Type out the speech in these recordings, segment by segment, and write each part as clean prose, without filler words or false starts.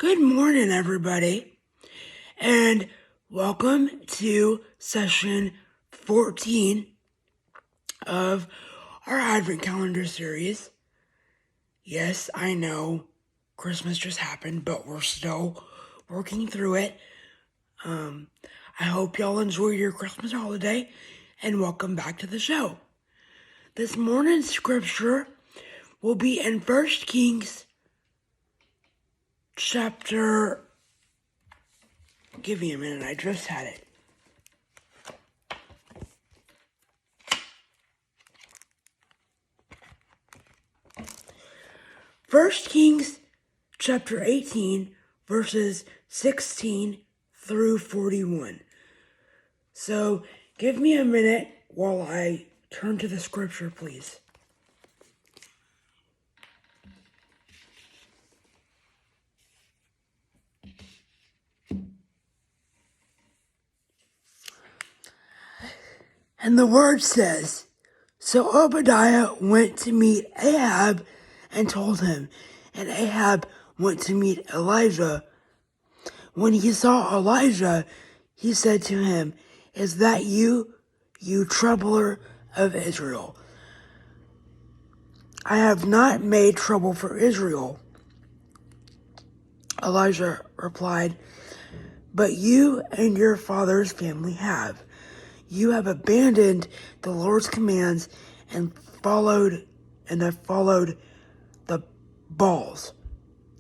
Good morning, everybody, and welcome to session 14 of our Advent Calendar series. Yes, I know Christmas just happened, but we're still working through it. I hope y'all enjoy your Christmas holiday, and welcome back to the show. This morning's scripture will be in 1 Kings chapter... Give me a minute, I just had it. 1 Kings chapter 18, verses 16 through 41. So give me a minute while I turn to the scripture, please. And the word says, So Obadiah went to meet Ahab and told him, and Ahab went to meet Elijah. When he saw Elijah, he said to him, Is that you, you troubler of Israel? I have not made trouble for Israel. Elijah replied, But you and your father's family have. You have abandoned the Lord's commands and have followed the Baals.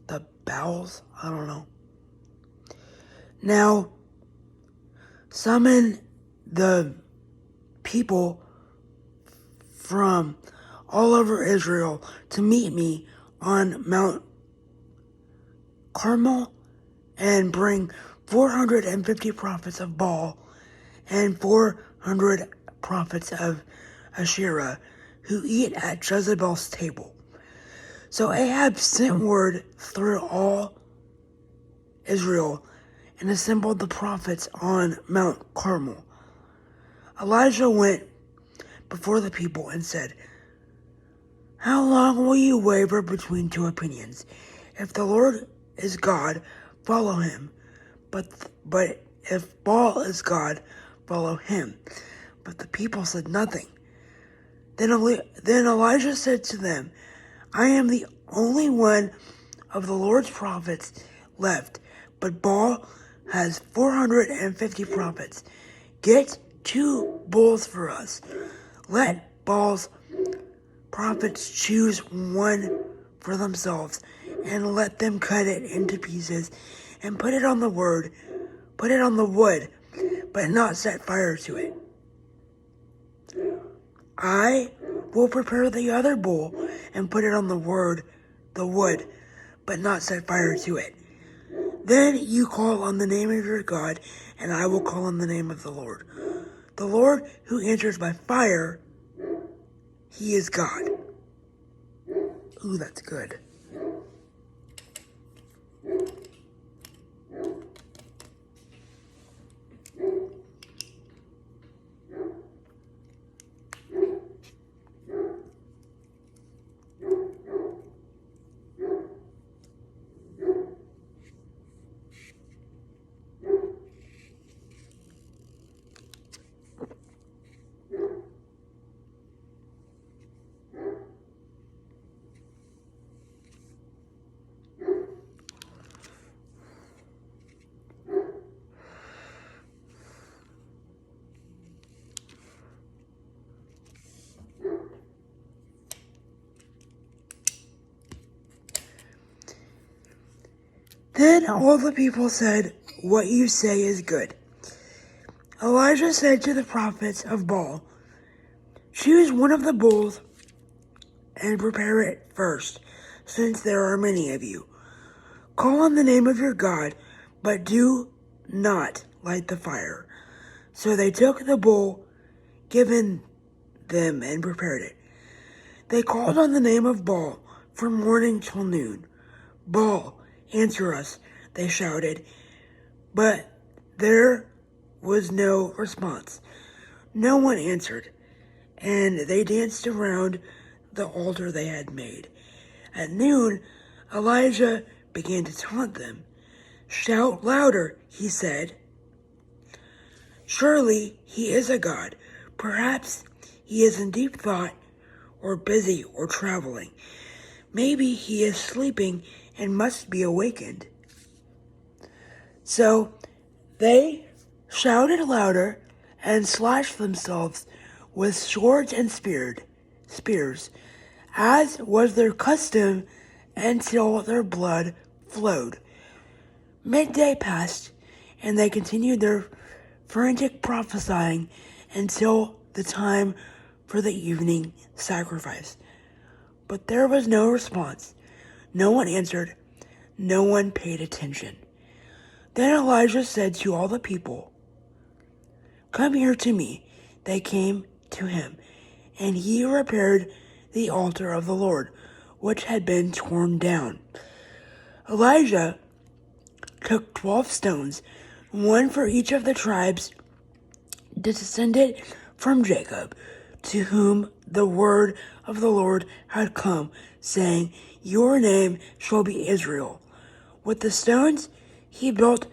The Baals? I don't know. Now, summon the people from all over Israel to meet me on Mount Carmel and bring 450 prophets of Baal and 400 prophets of Asherah who eat at Jezebel's table. So Ahab sent word through all Israel and assembled the prophets on Mount Carmel. Elijah went before the people and said, How long will you waver between two opinions? If the Lord is God, follow him. But if Baal is God, follow him. But the people said nothing. Then Elijah said to them, I am the only one of the Lord's prophets left, but Baal has 450 prophets. Get 2 bulls for us. Let Baal's prophets choose one for themselves, and let them cut it into pieces and put it on the wood, but not set fire to it. I will prepare the other bull and put it on the wood, but not set fire to it. Then you call on the name of your God, and I will call on the name of the Lord. The Lord who answers by fire, he is God. Ooh, that's good. Then all the people said, What you say is good. Elijah said to the prophets of Baal, Choose one of the bulls and prepare it first, since there are many of you. Call on the name of your God, but do not light the fire. So they took the bull given them and prepared it. They called on the name of Baal from morning till noon. Baal, answer us, they shouted. But there was no response. No one answered, and they danced around the altar they had made. At noon, Elijah began to taunt them. Shout louder, he said. Surely he is a god. Perhaps he is in deep thought, or busy, or traveling. Maybe he is sleeping and must be awakened. So they shouted louder and slashed themselves with swords and spears, as was their custom, until their blood flowed. Midday passed, and they continued their frantic prophesying until the time for the evening sacrifice. But there was no response. No one answered. No one paid attention. Then Elijah said to all the people, "Come here to me." They came to him, and he repaired the altar of the Lord, which had been torn down. Elijah took 12 stones, one for each of the tribes descended from Jacob, to whom the word of the Lord had come, saying, "Your name shall be Israel." With the stones he built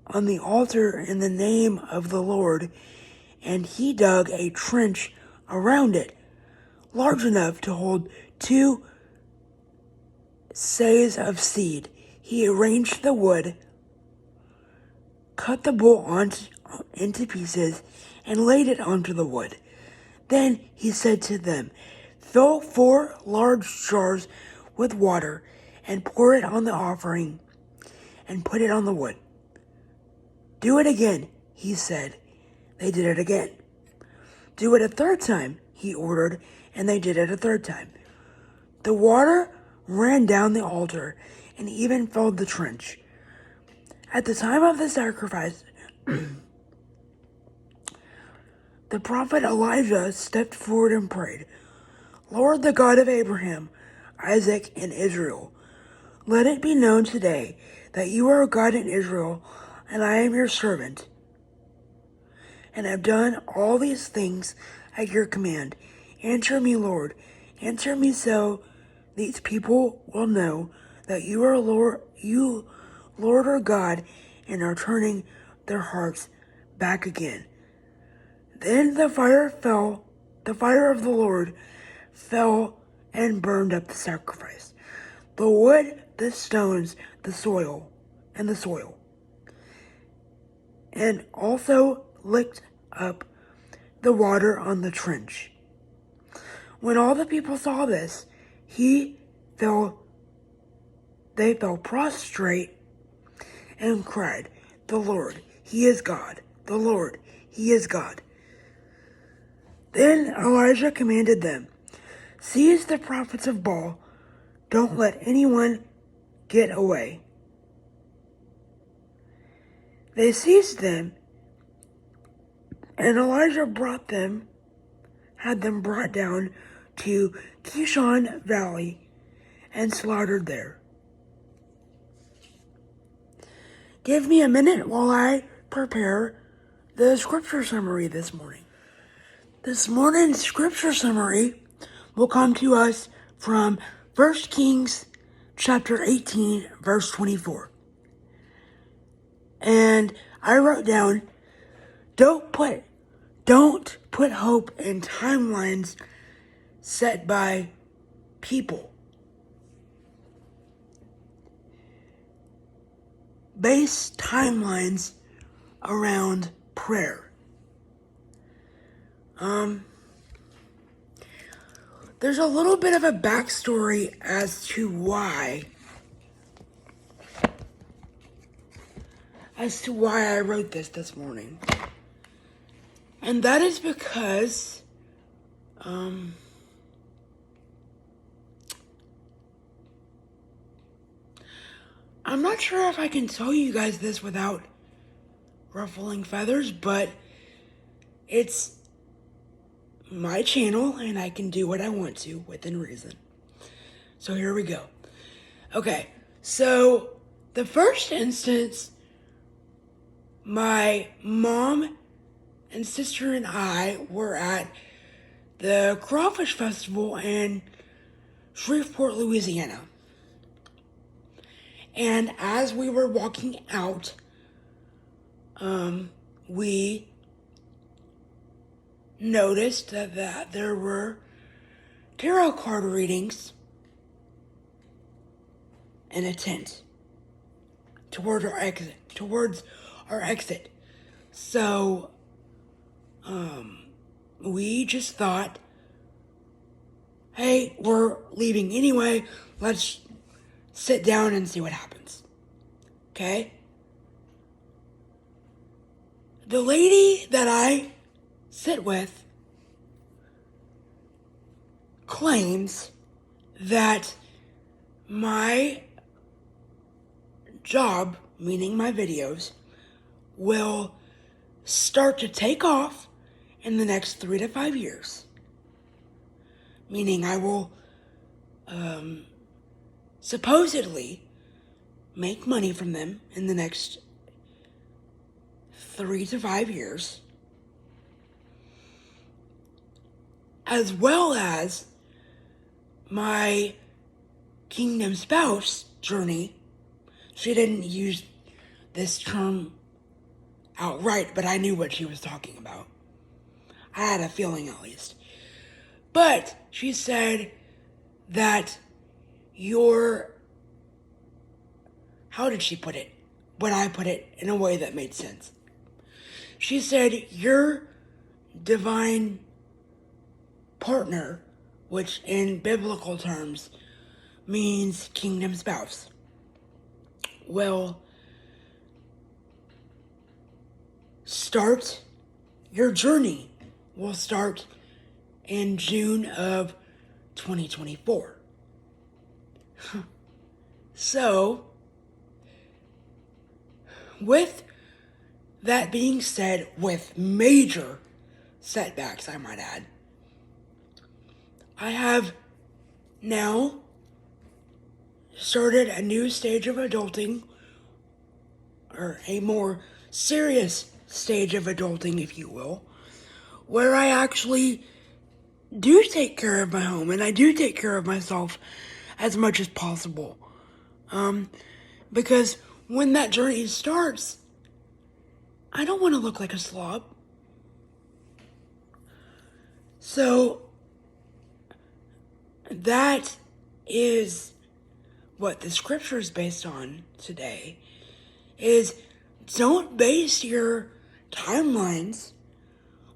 on the altar in the name of the Lord, and he dug a trench around it, large enough to hold 2 seahs of seed. He arranged the wood, cut the bull into pieces, and laid it onto the wood. Then he said to them, "Fill 4 large jars with water, and pour it on the offering, and put it on the wood." "Do it again," he said. They did it again. "Do it a third time," he ordered, and they did it a third time. The water ran down the altar and even filled the trench. At the time of the sacrifice, the prophet Elijah stepped forward and prayed, "Lord, the God of Abraham, Isaac, and Israel, let it be known today that you are God in Israel, and I am your servant, and have done all these things at your command. Answer me, Lord, answer me, so these people will know that you are Lord, Lord our God, and are turning their hearts back again." Then the fire of the Lord fell and burned up the sacrifice, the wood, the stones, the soil, and also licked up the water on the trench. When all the people saw this, they fell prostrate and cried, "The Lord, He is God! The Lord, He is God!" Then Elijah commanded them, "Seize the prophets of Baal. Don't let anyone get away." They seized them, and Elijah had them brought down to Kishon Valley and slaughtered there. Give me a minute while I prepare the scripture summary this morning. This morning's scripture summary will come to us from 1 Kings chapter 18, verse 24. And I wrote down, don't put hope in timelines set by people. Base timelines around prayer. There's a little bit of a backstory as to why I wrote this morning. And that is because I'm not sure if I can tell you guys this without ruffling feathers, but it's my channel and I can do what I want to within reason. So here we go. Okay, so the first instance, my mom and sister and I were at the Crawfish Festival in Shreveport, Louisiana. And as we were walking out, we noticed that there were tarot card readings in a tent towards our exit. So, we just thought, hey, we're leaving anyway. Let's sit down and see what happens. Okay? The lady that I sit with claims that my job, meaning my videos, will start to take off in the next 3 to 5 years. Meaning I will supposedly make money from them in the next 3 to 5 years, as well as my kingdom spouse journey. She didn't use this term outright, but I knew what she was talking about. I had a feeling, at least. But she said that how did she put it? But I put it in a way that made sense. She said, your divine partner, which in biblical terms means kingdom spouse, will start, your journey will start in June of 2024. So, with that being said, with major setbacks, I might add, I have now started a new stage of adulting, or a more serious stage of adulting, if you will, where I actually do take care of my home and I do take care of myself as much as possible. Because when that journey starts, I don't want to look like a slob. So that is what the scripture is based on today, is don't base your timelines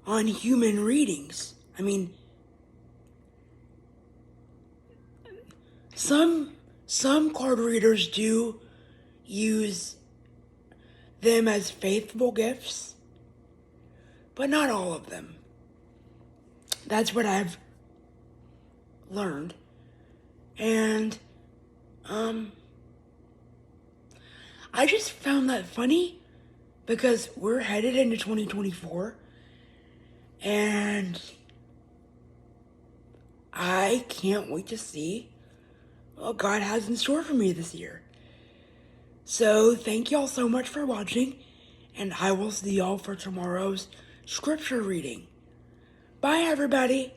on human readings. I mean, some card readers do use them as faithful gifts, but not all of them. That's what I've learned. And I just found that funny because we're headed into 2024 and I can't wait to see what God has in store for me this year. So thank y'all so much for watching, and I will see y'all for tomorrow's scripture reading. Bye, everybody.